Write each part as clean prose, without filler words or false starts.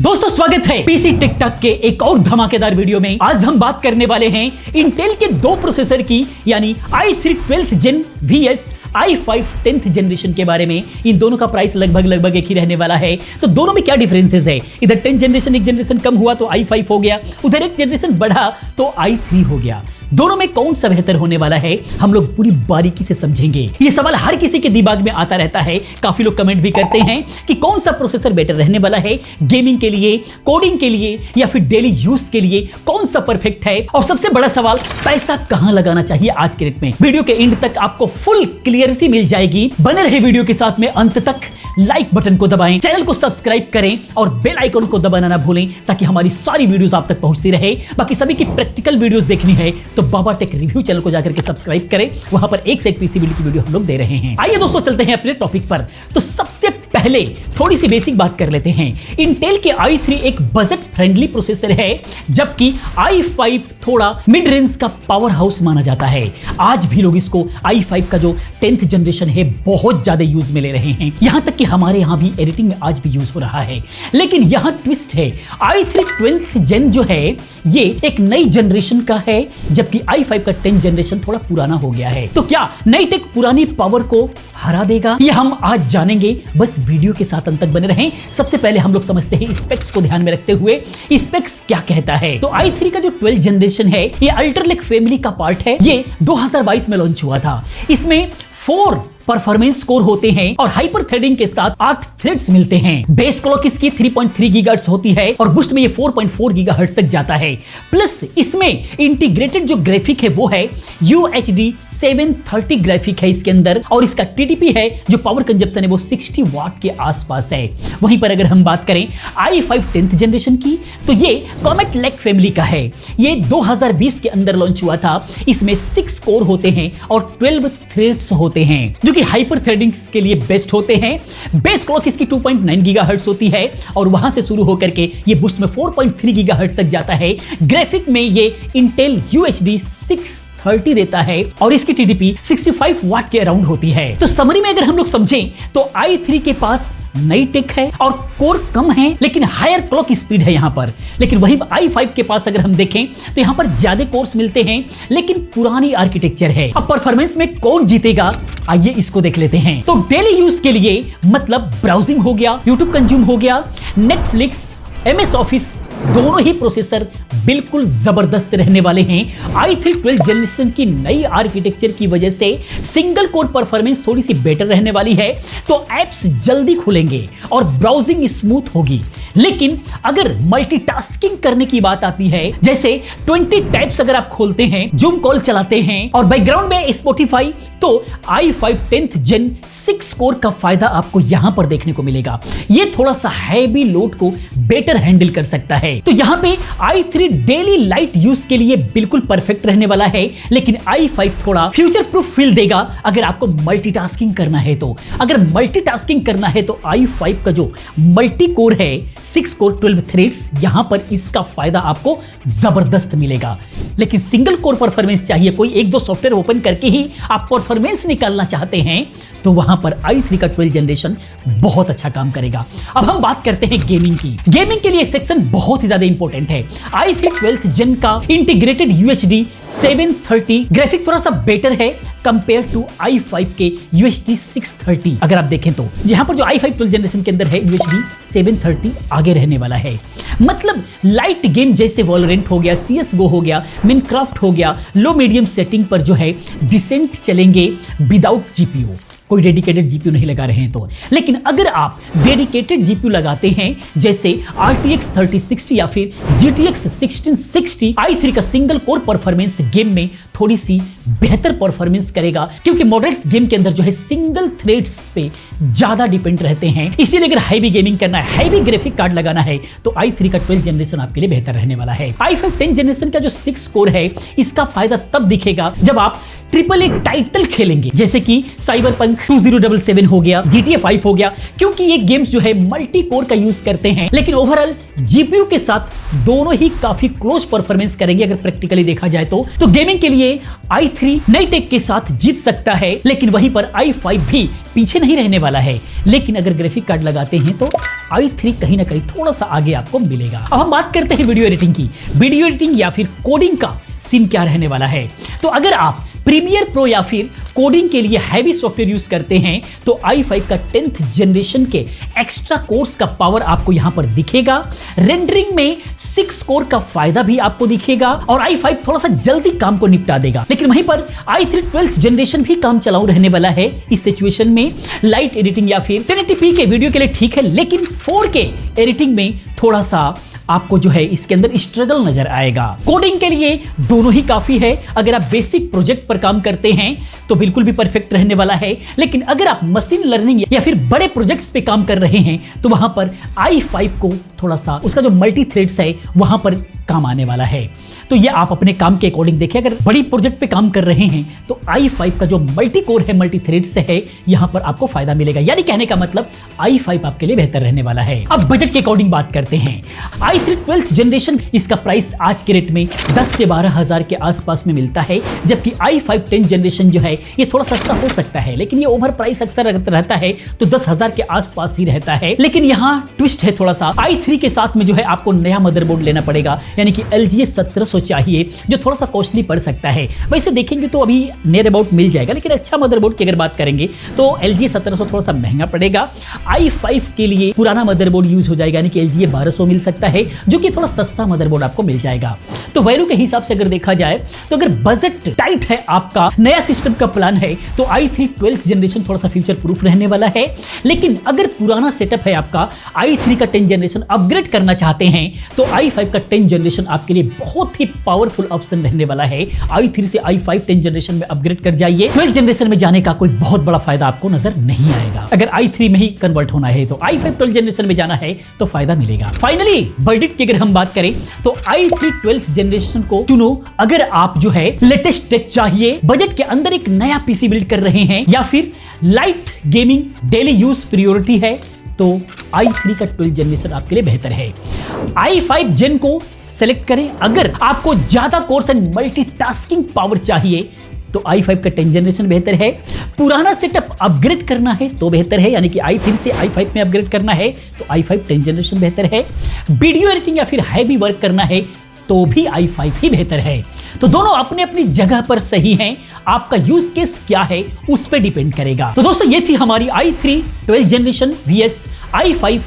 दोस्तों स्वागत है पीसी टिकटॉक के एक और धमाकेदार वीडियो में। आज हम बात करने वाले हैं इंटेल के दो प्रोसेसर की, यानी i3 12th जेन vs i5 10th जनरेशन के बारे में। इन दोनों का प्राइस लगभग एक ही रहने वाला है। तो दोनों में क्या डिफरेंसेस है? इधर 10th जनरेशन एक जनरेशन कम हुआ तो i5 हो गया, उधर एक जनरेशन बढ़ा तो i3 हो गया। दोनों में कौन सा बेहतर होने वाला है, हम लोग पूरी बारीकी से समझेंगे। ये सवाल हर किसी के दिमाग में आता रहता है। काफी लोग कमेंट भी करते हैं कि कौन सा प्रोसेसर बेटर रहने वाला है, गेमिंग के लिए, कोडिंग के लिए या फिर डेली यूज के लिए कौन सा परफेक्ट है। और सबसे बड़ा सवाल, पैसा कहां लगाना चाहिए आज के रेट में। वीडियो के एंड तक आपको फुल क्लियरिटी मिल जाएगी। बने रहे वीडियो के साथ में अंत तक। लाइक बटन को दबाएं, चैनल को सब्सक्राइब करें और बेल आइकन को दबाना ना भूलें, ताकि हमारी सारी वीडियोस आप तक पहुंचती रहे। बाकी सभी की प्रैक्टिकल वीडियोस देखनी है तो बाबा टेक रिव्यू चैनल को जाकर के सब्सक्राइब करें, वहां पर एक से एक पीसी बिल्ड की वीडियो हम लोग दे रहे हैं। आइए दोस्तों चलते हैं अपने टॉपिक पर। तो सबसे पहले थोड़ी सी बेसिक बात कर लेते हैं। इंटेल के i3 एक बजट फ्रेंडली प्रोसेसर है, जबकि i5 थोड़ा मिड रेंज का पावर हाउस माना जाता है। आज भी लोग इसको i5 का जो 10th जनरेशन है बहुत ज्यादा यूज में ले रहे हैं, यहां तक कि हमारे यहां भी एडिटिंग में आज भी यूज हो रहा है। लेकिन यहां ट्विस्ट है, i3 12th जेन जो है ये एक नई जनरेशन का है, जबकि i5 का 10th जनरेशन थोड़ा पुराना हो गया है। तो क्या नई टेक पुरानी पावर को हरा देगा, ये हम आज जानेंगे। बस वीडियो के साथ अंत तक बने रहें। सबसे पहले हम लोग समझते हैं स्पेक्स को ध्यान में रखते हुए स्पेक्स क्या कहता है। तो i3 का जो 12th जनरेशन है ये अल्टर लेक फैमिली का पार्ट है। ये 2022 में लॉन्च हुआ था। इसमें 4 परफॉर्मेंस स्कोर होते हैं और हाइपर थ्रेडिंग के साथ 8 थ्रेड्स मिलते हैं। बेस क्लॉक इसकी 3.3 गीगाहर्ट्ज होती है और बूस्ट में ये 4.4 गीगाहर्ट्ज तक जाता है। प्लस इसमें इंटीग्रेटेड जो ग्राफिक है वो है UHD 730 ग्राफिक है इसके अंदर, और इसका TDP है जो पावर कंजप्शन है वो 60 वाट के आसपास है। वहीं पर अगर हम बात करें i5 10th जनरेशन की, तो ये कॉमेट लेक फैमिली का है। ये 2020 के अंदर लॉन्च हुआ था। इसमें 6 कोर होते हैं और 12 थ्रेड्स होते हैं जो कि हाइपर थ्रेडिंग के लिए बेस्ट होते हैं। बेस क्लॉक इसकी 2.9 गीगाहर्ट्ज होती है और वहां से शुरू होकर के ये बूस्ट में 4.3 गीगाहर्ट्ज तक जाता है। ग्राफिक में ये इंटेल UHD 630 देता है और इसकी TDP 65 वाट के अराउंड होती है। तो समरी में अगर हम लोग समझें तो i3 के पास नई टेक है और कोर कम है, लेकिन हायर क्लॉक स्पीड है यहां पर। लेकिन वहीं i5 के पास अगर हम देखें तो यहां पर ज्यादा कोर्स मिलते हैं, लेकिन पुरानी आर्किटेक्चर है। अब परफॉर्मेंस में कौन जीतेगा, आइए इसको देख लेते हैं। तो डेली यूज के लिए मतलब ब्राउजिंग हो गया, यूट्यूब कंज्यूम हो गया, नेटफ्लिक्स, MS ऑफिस, दोनों ही प्रोसेसर बिल्कुल जबरदस्त रहने वाले हैं। i3 12th जनरेशन की नई आर्किटेक्चर की वजह से सिंगल कोर परफॉर्मेंस थोड़ी सी बेटर रहने वाली है, तो एप्स जल्दी खुलेंगे और ब्राउजिंग स्मूथ होगी। लेकिन अगर मल्टीटास्किंग करने की बात आती है, जैसे 20 टैब्स अगर आप खोलते हैं, जूम कॉल चलाते हैं और बैकग्राउंड में स्पॉटिफाई, तो i5 10th जेन 6 कोर का फायदा आपको यहां पर देखने को मिलेगा। ये थोड़ा सा हैवी लोड को बेटर हैंडल कर सकता है। तो यहां पे i3 डेली लाइट यूज के लिए बिल्कुल परफेक्ट रहने वाला है, लेकिन i5 थोड़ा फ्यूचर प्रूफ फील देगा अगर आपको मल्टीटास्किंग करना है तो। अगर मल्टीटास्किंग करना है तो i5 का जो मल्टी कोर है 6 कोर 12 थ्रेड्स, यहां पर इसका फायदा आपको जबरदस्त मिलेगा। लेकिन सिंगल कोर परफॉर्मेंस चाहिए, कोई एक दो सॉफ्टवेयर ओपन करके ही आप परफॉर्मेंस निकालना चाहते हैं, तो वहां पर i3 का 12th जनरेशन बहुत अच्छा काम करेगा। अब हम बात करते हैं गेमिंग की। गेमिंग के लिए सेक्शन बहुत ही ज्यादा इंपॉर्टेंट है। i3 12th जेन का इंटीग्रेटेड UHD 730 ग्राफिक थोड़ा सा बेटर है कंपेयर टू i5 के UHD 630। अगर आप देखें तो यहां पर जो i5 12th जनरेशन के अंदर है UHD 730 आगे रहने वाला है। मतलब लाइट गेम जैसे वॉलोरेंट हो गया, CSGO हो गया, मिनक्राफ्ट हो गया, लो मीडियम सेटिंग पर जो है डिसेंट चलेंगे विदाउट GPU। कोई डेडिकेटेड GPU नहीं लगा रहे हैं तो। लेकिन अगर आप डेडिकेटेड GPU लगाते हैं, जैसे RTX 3060 या फिर GTX 1660, i3 का सिंगल कोर परफॉर्मेंस गेम में थोड़ी सी बेहतर परफॉर्मेंस करेगा, क्योंकि मॉडर्न्स गेम के अंदर जो है सिंगल थ्रेड्स पे ज्यादा डिपेंड रहते हैं। इसीलिए अगर हैवी गेमिंग करना है, हैवी ग्राफिक कार्ड लगाना है, तो i3 का 12th जनरेशन आपके लिए बेहतर रहने वाला है। i5 10th जनरेशन का जो 6 कोर है, इसका फायदा तब दिखेगा जब आप AAA टाइटल खेलेंगे, जैसे कि साइबरपंक 2077 हो गया, GTA 5 हो गया, क्योंकि ये गेम्स जो है मल्टी कोर का यूज करते हैं। लेकिन ओवरऑल GPU के साथ दोनों ही काफी क्लोज परफॉर्मेंस करेंगे अगर प्रैक्टिकली देखा जाए तो। गेमिंग के लिए i3 नई टेक के साथ जीत सकता है, लेकिन वहीं पर i5 भी पीछे नहीं रहने वाला है। लेकिन अगर ग्राफिक कार्ड लगाते हैं तो i3 कहीं ना कहीं थोड़ा सा आगे आपको मिलेगा। अब हम बात करते हैं वीडियो एडिटिंग की। वीडियो एडिटिंग या फिर कोडिंग का सीन क्या रहने वाला है। तो अगर आप प्रीमियर प्रो या फिर कोडिंग के लिए हैवी सॉफ्टवेयर यूज करते हैं तो i5 का 10th जनरेशन के एक्स्ट्रा कोर्स का पावर आपको यहां पर दिखेगा। रेंडरिंग में 6 कोर का फायदा भी आपको दिखेगा और i5 थोड़ा सा जल्दी काम को निपटा देगा। लेकिन वहीं पर i3 12th जनरेशन भी काम चलाऊ रहने वाला है। इस सिचुएशन में लाइट एडिटिंग या फिर 1080p के वीडियो के लिए ठीक है, लेकिन 4K एडिटिंग में थोड़ा सा आपको जो है इसके अंदर स्ट्रगल नजर आएगा। कोडिंग के लिए दोनों ही काफी है। अगर आप बेसिक प्रोजेक्ट पर काम करते हैं तो बिल्कुल भी परफेक्ट रहने वाला है, लेकिन अगर आप मशीन लर्निंग या फिर बड़े प्रोजेक्ट्स पे काम कर रहे हैं तो वहां पर i5 को थोड़ा सा उसका जो मल्टी थ्रेड्स है वहां पर काम आने वाला है। तो ये आप अपने काम के अकॉर्डिंग देखिए। अगर बड़ी प्रोजेक्ट पे काम कर रहे हैं तो i5 का जो मल्टी कोर है, मल्टी थ्रेड से है, यहां पर आपको फायदा मिलेगा। यानी कहने का मतलब i5 आपके लिए बेहतर रहने वाला है। अब बजट के अकॉर्डिंग बात करते हैं। i3 12th जनरेशन, इसका प्राइस आज के रेट में 10 से 12 हजार के आसपास में मिलता है, जबकि i5 10 जनरेशन जो है ये थोड़ा सस्ता हो सकता है, लेकिन ये ओवर प्राइस अक्सर रहता है तो 10 हजार के आसपास ही रहता है। लेकिन यहाँ ट्विस्ट है थोड़ा सा, i3 के साथ में जो है आपको नया मदरबोर्ड लेना पड़ेगा, यानी कि LGA 1700 चाहिए, जो थोड़ा सा कॉस्टली पड़ सकता है। वैसे देखेंगे तो अभी नियर अबाउट मिल जाएगा, लेकिन अच्छा मदरबोर्ड की अगर बात करेंगे तो LGA 1700 थोड़ा सा महंगा पड़ेगा। i5 के लिए पुराना मदरबोर्ड यूज हो जाएगा, यानी कि LGA 1200 मिल सकता है, जो कि थोड़ा सस्ता मदरबोर्ड आपको मिल जाएगा। तो वैल्यू के हिसाब से अगर देखा जाए तो अगर बजट टाइट है, आपका नया सिस्टम का प्लान है, तो i3 12th जनरेशन थोड़ा सा फ्यूचर प्रूफ रहने वाला है। लेकिन अगर पुराना सेटअप है आपका, i3 का 10 जनरेशन अपग्रेड करना चाहते हैं तो i5 का 10 जनरेशन आपके लिए बहुत ही पावरफुल ऑप्शन रहने वाला है। i3 से i5 10 जनरेशन में अपग्रेड कर जाइए। 12 जनरेशन में जाने का कोई बहुत बड़ा फायदा आपको नजर नहीं आएगा। अगर i3 में ही कन्वर्ट होना है तो i5 12 जनरेशन में जाना है तो फायदा मिलेगा। फाइनली वर्डिक्ट की अगर हम बात करें तो i3 12th जनरेशन को चुनो अगर आप जो है लेटेस्ट टेक चाहिए, बजट के अंदर एक नया पीसी बिल्ड कर रहे हैं, या फिर light gaming daily use priority है, तो i3 का 12 जनरेशन आपके लिए बेहतर है। i5 जेन को सेलेक्ट करें। अगर आपको ज्यादा कोर्स एंड मल्टीटास्किंग पावर चाहिए तो i5 का 10 जनरेशन बेहतर है। पुराना सेटअप अपग्रेड करना है तो बेहतर है, यानी कि i3 से i5 में अपग्रेड करना है तो i5 10 जनरेशन बेहतर है। वीडियो एडिटिंग या फिर हैवी वर्क करना है तो भी i5 ही बेहतर है। तो दोनों अपने अपनी जगह पर सही हैं, आपका यूज केस क्या है उस पर डिपेंड करेगा। तो दोस्तों ये थी हमारी i3 12th generation vs i5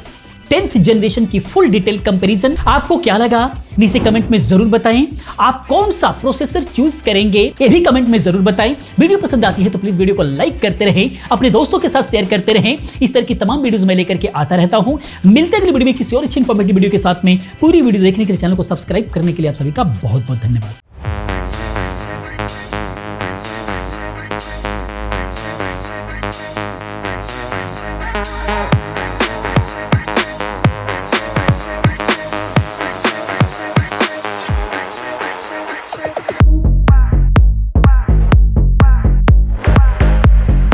10th generation की फुल डिटेल कंपैरिजन। आपको क्या लगा नीचे कमेंट में जरूर बताएं। आप कौन सा प्रोसेसर चूज करेंगे ये भी कमेंट में जरूर बताएं। वीडियो पसंद आती है तो प्लीज वीडियो को लाइक करते रहें, अपने दोस्तों के साथ शेयर करते रहें। इस तरह की तमाम वीडियोस मैं लेकर के आता रहता हूं। मिलते हैं अगली वीडियो में किसी और अच्छी इंफॉर्मेटिव वीडियो के साथ में। पूरी वीडियो देखने के लिए चैनल को सब्सक्राइब करने के लिए आप सभी का बहुत बहुत धन्यवाद।